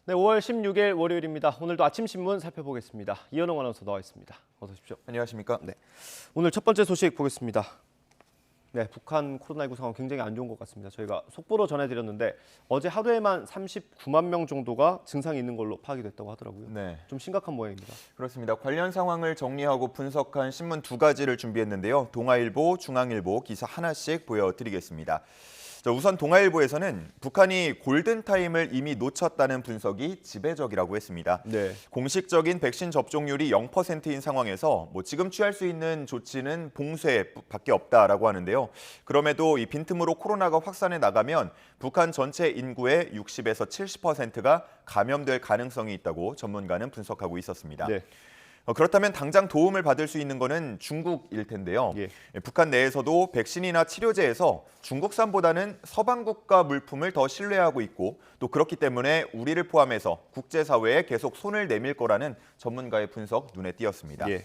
네, 5월 16일 월요일입니다. 오늘도 아침 신문 살펴보겠습니다. 이현웅 아나운서 나와 있습니다. 어서 오십시오. 안녕하십니까? 네, 오늘 첫 번째 소식 보겠습니다. 네, 북한 코로나19 상황 굉장히 안 좋은 것 같습니다. 저희가 속보로 전해드렸는데 어제 하루에만 39만 명 정도가 증상이 있는 걸로 파악이 됐다고 하더라고요. 네, 좀 심각한 모양입니다. 그렇습니다. 관련 상황을 정리하고 분석한 신문 두 가지를 준비했는데요. 동아일보, 중앙일보 기사 하나씩 보여드리겠습니다. 우선 동아일보에서는 북한이 골든타임을 이미 놓쳤다는 분석이 지배적이라고 했습니다. 네. 공식적인 백신 접종률이 0%인 상황에서 지금 취할 수 있는 조치는 봉쇄밖에 없다라고 하는데요. 그럼에도 이 빈틈으로 코로나가 확산해 나가면 북한 전체 인구의 60에서 70%가 감염될 가능성이 있다고 전문가는 분석하고 있었습니다. 네. 그렇다면 당장 도움을 받을 수 있는 것은 중국일 텐데요. 예. 북한 내에서도 백신이나 치료제에서 중국산보다는 서방 국가 물품을 더 신뢰하고 있고 또 그렇기 때문에 우리를 포함해서 국제사회에 계속 손을 내밀 거라는 전문가의 분석 눈에 띄었습니다. 예.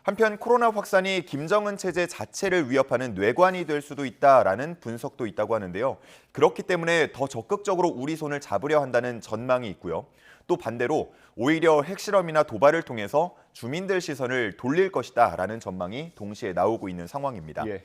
한편 코로나 확산이 김정은 체제 자체를 위협하는 뇌관이 될 수도 있다라는 분석도 있다고 하는데요. 그렇기 때문에 더 적극적으로 우리 손을 잡으려 한다는 전망이 있고요. 또 반대로 오히려 핵실험이나 도발을 통해서 주민들 시선을 돌릴 것이다라는 전망이 동시에 나오고 있는 상황입니다. 예.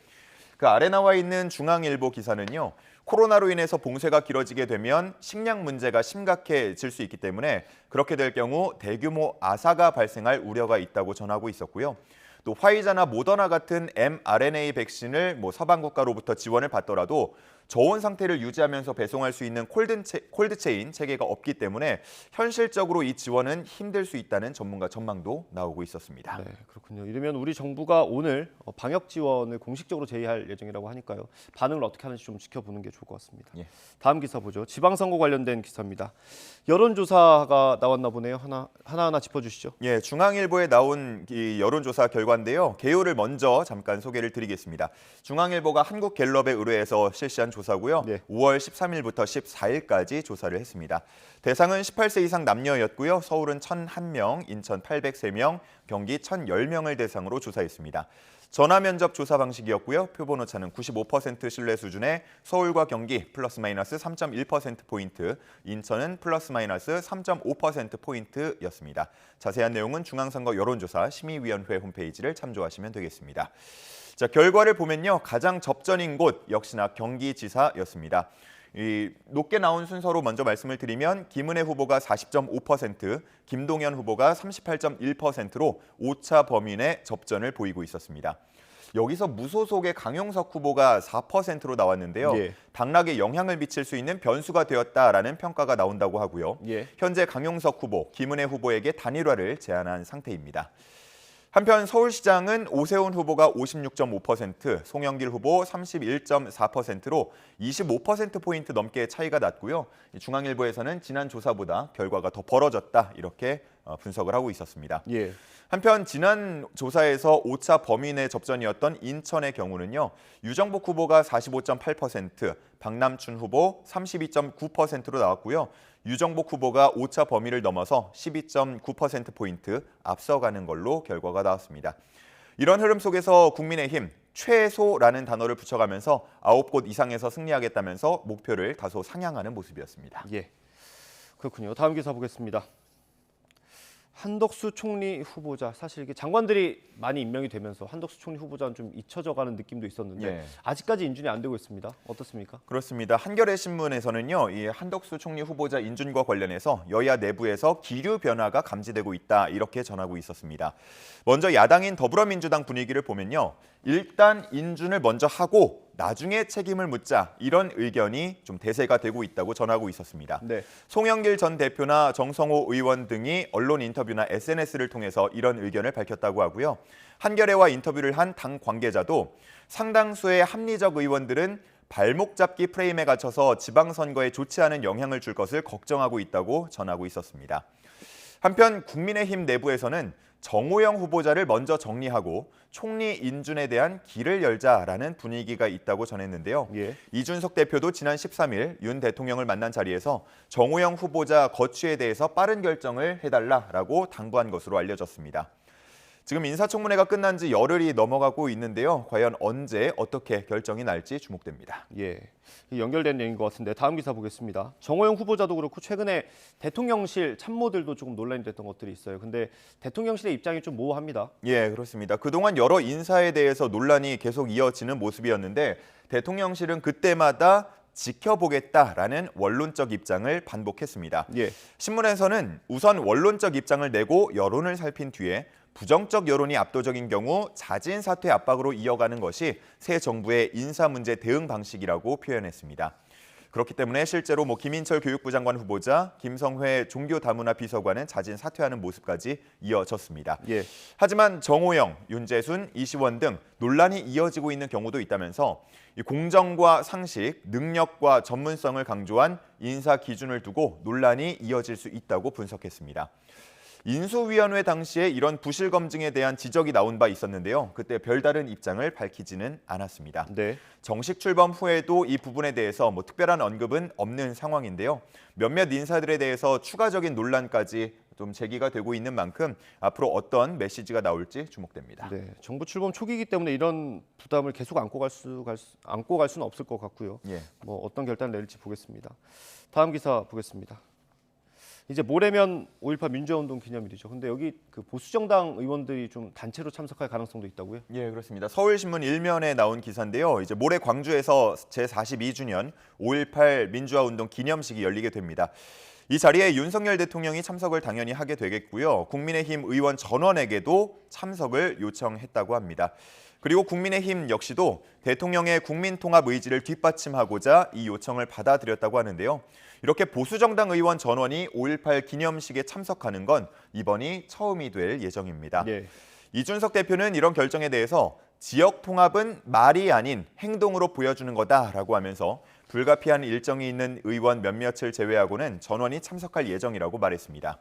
그 아래 나와 있는 중앙일보 기사는요. 코로나로 인해서 봉쇄가 길어지게 되면 식량 문제가 심각해질 수 있기 때문에 그렇게 될 경우 대규모 아사가 발생할 우려가 있다고 전하고 있었고요. 또 화이자나 모더나 같은 mRNA 백신을 서방 국가로부터 지원을 받더라도 저온 상태를 유지하면서 배송할 수 있는 콜드체인 체계가 없기 때문에 현실적으로 이 지원은 힘들 수 있다는 전문가 전망도 나오고 있었습니다. 네, 그렇군요. 이러면 우리 정부가 오늘 방역 지원을 공식적으로 제의할 예정이라고 하니까요. 반응을 어떻게 하는지 좀 지켜보는 게 좋을 것 같습니다. 예. 다음 기사 보죠. 지방선거 관련된 기사입니다. 여론조사가 나왔나 보네요. 하나하나 짚어주시죠. 예, 중앙일보에 나온 이 여론조사 결과인데요. 개요를 먼저 잠깐 소개를 드리겠습니다. 중앙일보가 한국갤럽에 의뢰해서 실시한 조사고요. 네. 5월 13일부터 14일까지 조사를 했습니다. 대상은 18세 이상 남녀였고요. 서울은 1,001명, 인천 803명, 경기 1,010명을 대상으로 조사했습니다. 전화 면접 조사 방식이었고요. 표본 오차는 95% 신뢰 수준에 서울과 경기 플러스 마이너스 3.1%포인트, 인천은 플러스 마이너스 3.5%포인트였습니다. 자세한 내용은 중앙선거 여론조사 심의위원회 홈페이지를 참조하시면 되겠습니다. 자, 결과를 보면요. 가장 접전인 곳 역시나 경기지사였습니다. 높게 나온 순서로 먼저 말씀을 드리면 김은혜 후보가 40.5%, 김동연 후보가 38.1%로 오차 범위 내 접전을 보이고 있었습니다. 여기서 무소속의 강용석 후보가 4%로 나왔는데요. 예. 당락에 영향을 미칠 수 있는 변수가 되었다라는 평가가 나온다고 하고요. 예. 현재 강용석 후보, 김은혜 후보에게 단일화를 제안한 상태입니다. 한편 서울시장은 오세훈 후보가 56.5%, 송영길 후보 31.4%로 25%포인트 넘게 차이가 났고요. 중앙일보에서는 지난 조사보다 결과가 더 벌어졌다 이렇게 분석을 하고 있었습니다. 예. 한편 지난 조사에서 오차 범위 내 접전이었던 인천의 경우는요. 유정복 후보가 45.8%, 박남춘 후보 32.9%로 나왔고요. 유정복 후보가 오차 범위를 넘어서 12.9%포인트 앞서가는 걸로 결과가 나왔습니다. 이런 흐름 속에서 국민의힘 최소라는 단어를 붙여가면서 9곳 이상에서 승리하겠다면서 목표를 다소 상향하는 모습이었습니다. 예. 그렇군요. 다음 기사 보겠습니다. 한덕수 총리 후보자, 사실 이게 장관들이 많이 임명이 되면서 한덕수 총리 후보자는 좀 잊혀져가는 느낌도 있었는데 예. 아직까지 인준이 안 되고 있습니다. 어떻습니까? 그렇습니다. 한겨레 신문에서는요, 이 한덕수 총리 후보자 인준과 관련해서 여야 내부에서 기류 변화가 감지되고 있다 이렇게 전하고 있었습니다. 먼저 야당인 더불어민주당 분위기를 보면요, 일단 인준을 먼저 하고 나중에 책임을 묻자 이런 의견이 좀 대세가 되고 있다고 전하고 있었습니다. 네. 송영길 전 대표나 정성호 의원 등이 언론 인터뷰나 SNS를 통해서 이런 의견을 밝혔다고 하고요. 한겨레와 인터뷰를 한 당 관계자도 상당수의 합리적 의원들은 발목 잡기 프레임에 갇혀서 지방선거에 좋지 않은 영향을 줄 것을 걱정하고 있다고 전하고 있었습니다. 한편 국민의힘 내부에서는 정호영 후보자를 먼저 정리하고 총리 인준에 대한 길을 열자라는 분위기가 있다고 전했는데요. 예. 이준석 대표도 지난 13일 윤 대통령을 만난 자리에서 정호영 후보자 거취에 대해서 빠른 결정을 해달라라고 당부한 것으로 알려졌습니다. 지금 인사청문회가 끝난 지 열흘이 넘어가고 있는데요. 과연 언제 어떻게 결정이 날지 주목됩니다. 예, 연결된 내용인 것 같은데 다음 기사 보겠습니다. 정호영 후보자도 그렇고 최근에 대통령실 참모들도 조금 논란이 됐던 것들이 있어요. 근데 대통령실의 입장이 좀 모호합니다. 예, 그렇습니다. 그동안 여러 인사에 대해서 논란이 계속 이어지는 모습이었는데 대통령실은 그때마다 지켜보겠다라는 원론적 입장을 반복했습니다. 예, 신문에서는 우선 원론적 입장을 내고 여론을 살핀 뒤에 부정적 여론이 압도적인 경우 자진 사퇴 압박으로 이어가는 것이 새 정부의 인사 문제 대응 방식이라고 표현했습니다. 그렇기 때문에 실제로 김인철 교육부 장관 후보자, 김성회 종교다문화 비서관은 자진 사퇴하는 모습까지 이어졌습니다. 예. 하지만 정호영, 윤재순, 이시원 등 논란이 이어지고 있는 경우도 있다면서 이 공정과 상식, 능력과 전문성을 강조한 인사 기준을 두고 논란이 이어질 수 있다고 분석했습니다. 인수위원회 당시에 이런 부실 검증에 대한 지적이 나온 바 있었는데요. 그때 별다른 입장을 밝히지는 않았습니다. 네. 정식 출범 후에도 이 부분에 대해서 특별한 언급은 없는 상황인데요. 몇몇 인사들에 대해서 추가적인 논란까지 좀 제기가 되고 있는 만큼 앞으로 어떤 메시지가 나올지 주목됩니다. 네, 정부 출범 초기이기 때문에 이런 부담을 계속 안고 갈 수는 없을 것 같고요. 예. 어떤 결단을 내릴지 보겠습니다. 다음 기사 보겠습니다. 이제 모레면 5.18 민주화운동 기념일이죠. 근데 여기 그 보수정당 의원들이 좀 단체로 참석할 가능성도 있다고요? 예, 그렇습니다. 서울신문 1면에 나온 기사인데요. 이제 모레 광주에서 제42주년 5.18 민주화운동 기념식이 열리게 됩니다. 이 자리에 윤석열 대통령이 참석을 당연히 하게 되겠고요. 국민의힘 의원 전원에게도 참석을 요청했다고 합니다. 그리고 국민의힘 역시도 대통령의 국민통합 의지를 뒷받침하고자 이 요청을 받아들였다고 하는데요. 이렇게 보수정당 의원 전원이 5.18 기념식에 참석하는 건 이번이 처음이 될 예정입니다. 네. 이준석 대표는 이런 결정에 대해서 지역 통합은 말이 아닌 행동으로 보여주는 거다라고 하면서 불가피한 일정이 있는 의원 몇몇을 제외하고는 전원이 참석할 예정이라고 말했습니다.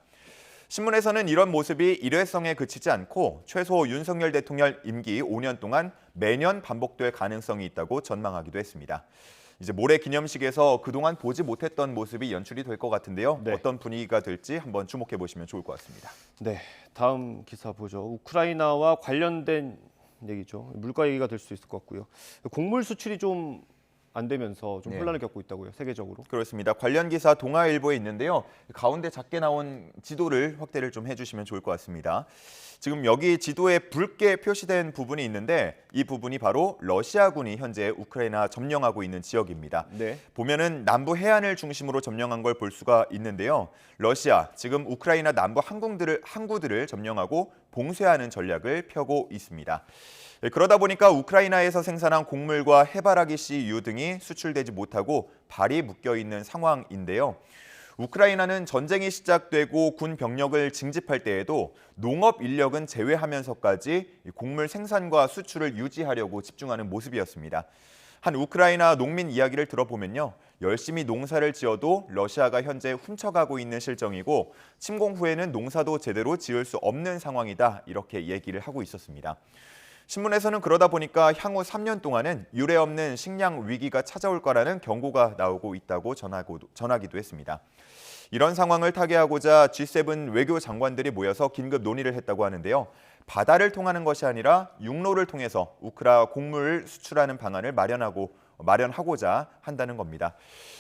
신문에서는 이런 모습이 일회성에 그치지 않고 최소 윤석열 대통령 임기 5년 동안 매년 반복될 가능성이 있다고 전망하기도 했습니다. 이제 모레 기념식에서 그동안 보지 못했던 모습이 연출이 될 것 같은데요. 네. 어떤 분위기가 될지 한번 주목해 보시면 좋을 것 같습니다. 네, 다음 기사 보죠. 우크라이나와 관련된 얘기죠. 물가 얘기가 될 수 있을 것 같고요. 곡물 수출이 좀 안 되면서 좀 네. 혼란을 겪고 있다고요, 세계적으로. 그렇습니다. 관련 기사 동아일보에 있는데요. 가운데 작게 나온 지도를 확대를 좀 해주시면 좋을 것 같습니다. 지금 여기 지도에 붉게 표시된 부분이 있는데 이 부분이 바로 러시아군이 현재 우크라이나 점령하고 있는 지역입니다. 네. 보면은 남부 해안을 중심으로 점령한 걸 볼 수가 있는데요. 러시아 지금 우크라이나 남부 항구들을 점령하고 봉쇄하는 전략을 펴고 있습니다. 그러다 보니까 우크라이나에서 생산한 곡물과 해바라기 씨유 등이 수출되지 못하고 발이 묶여 있는 상황인데요. 우크라이나는 전쟁이 시작되고 군 병력을 징집할 때에도 농업 인력은 제외하면서까지 곡물 생산과 수출을 유지하려고 집중하는 모습이었습니다. 한 우크라이나 농민 이야기를 들어보면요. 열심히 농사를 지어도 러시아가 현재 훔쳐가고 있는 실정이고 침공 후에는 농사도 제대로 지을 수 없는 상황이다. 이렇게 얘기를 하고 있었습니다. 신문에서는 그러다 보니까 향후 3년 동안은 유례없는 식량 위기가 찾아올 거라는 경고가 나오고 있다고 전하기도 했습니다. 이런 상황을 타개하고자 G7 외교 장관들이 모여서 긴급 논의를 했다고 하는데요. 바다를 통하는 것이 아니라 육로를 통해서 우크라 곡물을 수출하는 방안을 마련하고자 한다는 겁니다.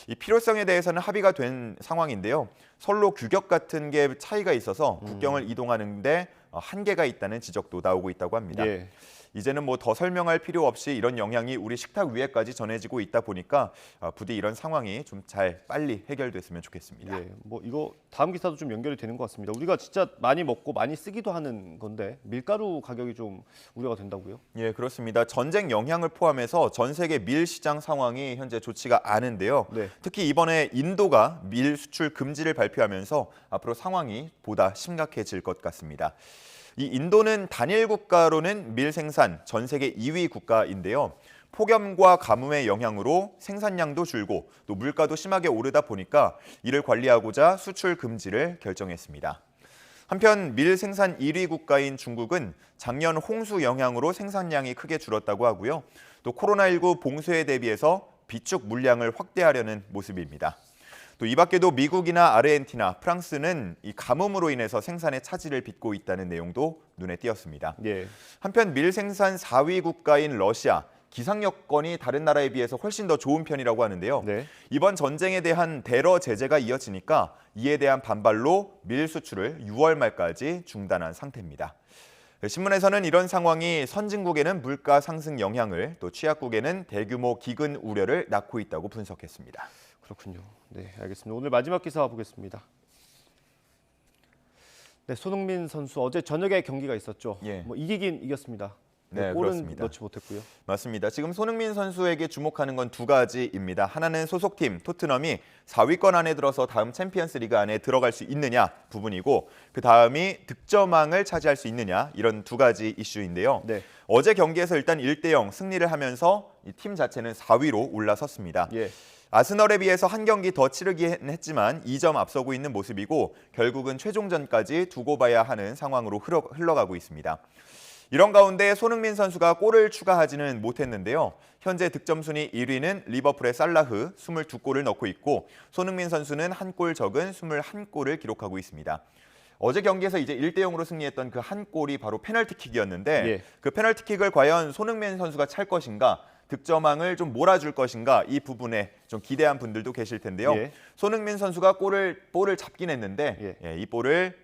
이 필요성에 대해서는 합의가 된 상황인데요. 선로 규격 같은 게 차이가 있어서 국경을 이동하는데 한계가 있다는 지적도 나오고 있다고 합니다. 예. 이제는 더 설명할 필요 없이 이런 영향이 우리 식탁 위에까지 전해지고 있다 보니까 부디 이런 상황이 좀 빨리 해결됐으면 좋겠습니다. 예, 이거 다음 기사도 좀 연결이 되는 것 같습니다. 우리가 진짜 많이 먹고 많이 쓰기도 하는 건데 밀가루 가격이 좀 우려가 된다고요? 예, 그렇습니다. 전쟁 영향을 포함해서 전 세계 밀 시장 상황이 현재 좋지가 않은데요. 네. 특히 이번에 인도가 밀 수출 금지를 발표하면서 앞으로 상황이 보다 심각해질 것 같습니다. 이 인도는 단일 국가로는 밀 생산 전 세계 2위 국가인데요. 폭염과 가뭄의 영향으로 생산량도 줄고 또 물가도 심하게 오르다 보니까 이를 관리하고자 수출 금지를 결정했습니다. 한편 밀 생산 1위 국가인 중국은 작년 홍수 영향으로 생산량이 크게 줄었다고 하고요. 또 코로나19 봉쇄에 대비해서 비축 물량을 확대하려는 모습입니다. 또 이 밖에도 미국이나 아르헨티나, 프랑스는 이 가뭄으로 인해서 생산의 차질을 빚고 있다는 내용도 눈에 띄었습니다. 예. 한편 밀 생산 4위 국가인 러시아, 기상 여건이 다른 나라에 비해서 훨씬 더 좋은 편이라고 하는데요. 네. 이번 전쟁에 대한 대러 제재가 이어지니까 이에 대한 반발로 밀 수출을 6월 말까지 중단한 상태입니다. 신문에서는 이런 상황이 선진국에는 물가 상승 영향을, 또 취약국에는 대규모 기근 우려를 낳고 있다고 분석했습니다. 그렇군요. 네, 알겠습니다. 오늘 마지막 기사 보겠습니다. 네, 손흥민 선수 어제 저녁에 경기가 있었죠. 예. 뭐 이기긴 이겼습니다. 네, 골은 그렇습니다. 넣지 못했고요. 맞습니다. 지금 손흥민 선수에게 주목하는 건 두 가지입니다. 하나는 소속팀 토트넘이 4위권 안에 들어서 다음 챔피언스 리그 안에 들어갈 수 있느냐 부분이고, 그 다음이 득점왕을 차지할 수 있느냐, 이런 두 가지 이슈인데요. 네. 어제 경기에서 일단 1대0 승리를 하면서 이 팀 자체는 4위로 올라섰습니다. 예. 아스널에 비해서 한 경기 더 치르긴 했지만 2점 앞서고 있는 모습이고, 결국은 최종전까지 두고 봐야 하는 상황으로 흘러가고 있습니다. 이런 가운데 손흥민 선수가 골을 추가하지는 못했는데요. 현재 득점 순위 1위는 리버풀의 살라흐 22골을 넣고 있고, 손흥민 선수는 한 골 적은 21골을 기록하고 있습니다. 어제 경기에서 이제 1대0으로 승리했던 그 한 골이 바로 페널티킥이었는데 예. 그 페널티킥을 과연 손흥민 선수가 찰 것인가, 득점왕을 좀 몰아줄 것인가, 이 부분에 좀 기대한 분들도 계실 텐데요. 예. 손흥민 선수가 볼을 잡긴 했는데 예. 이 볼을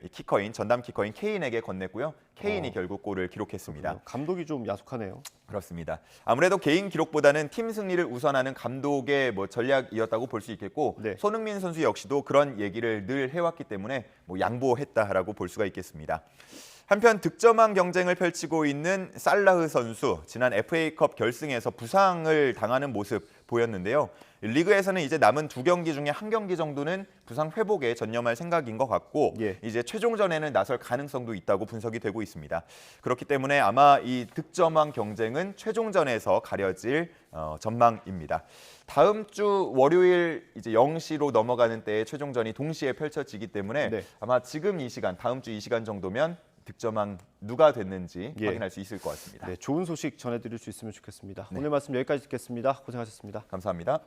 전담 키커인 케인에게 건넸고요. 케인이 결국 골을 기록했습니다. 감독이 좀 야속하네요. 그렇습니다. 아무래도 개인 기록보다는 팀 승리를 우선하는 감독의 전략이었다고 볼 수 있겠고, 네. 손흥민 선수 역시도 그런 얘기를 늘 해왔기 때문에 양보했다라고 볼 수가 있겠습니다. 한편 득점왕 경쟁을 펼치고 있는 살라흐 선수, 지난 FA컵 결승에서 부상을 당하는 모습 보였는데요. 리그에서는 이제 남은 2경기 중에 1경기 정도는 부상 회복에 전념할 생각인 것 같고, 예. 이제 최종전에는 나설 가능성도 있다고 분석이 되고 있습니다. 그렇기 때문에 아마 이 득점왕 경쟁은 최종전에서 가려질 전망입니다. 다음 주 월요일 이제 0시로 넘어가는 때에 최종전이 동시에 펼쳐지기 때문에 네. 아마 지금 이 시간, 다음 주 이 시간 정도면 득점왕 누가 됐는지 예. 확인할 수 있을 것 같습니다. 네, 좋은 소식 전해드릴 수 있으면 좋겠습니다. 오늘 말씀 여기까지 듣겠습니다. 고생하셨습니다. 감사합니다.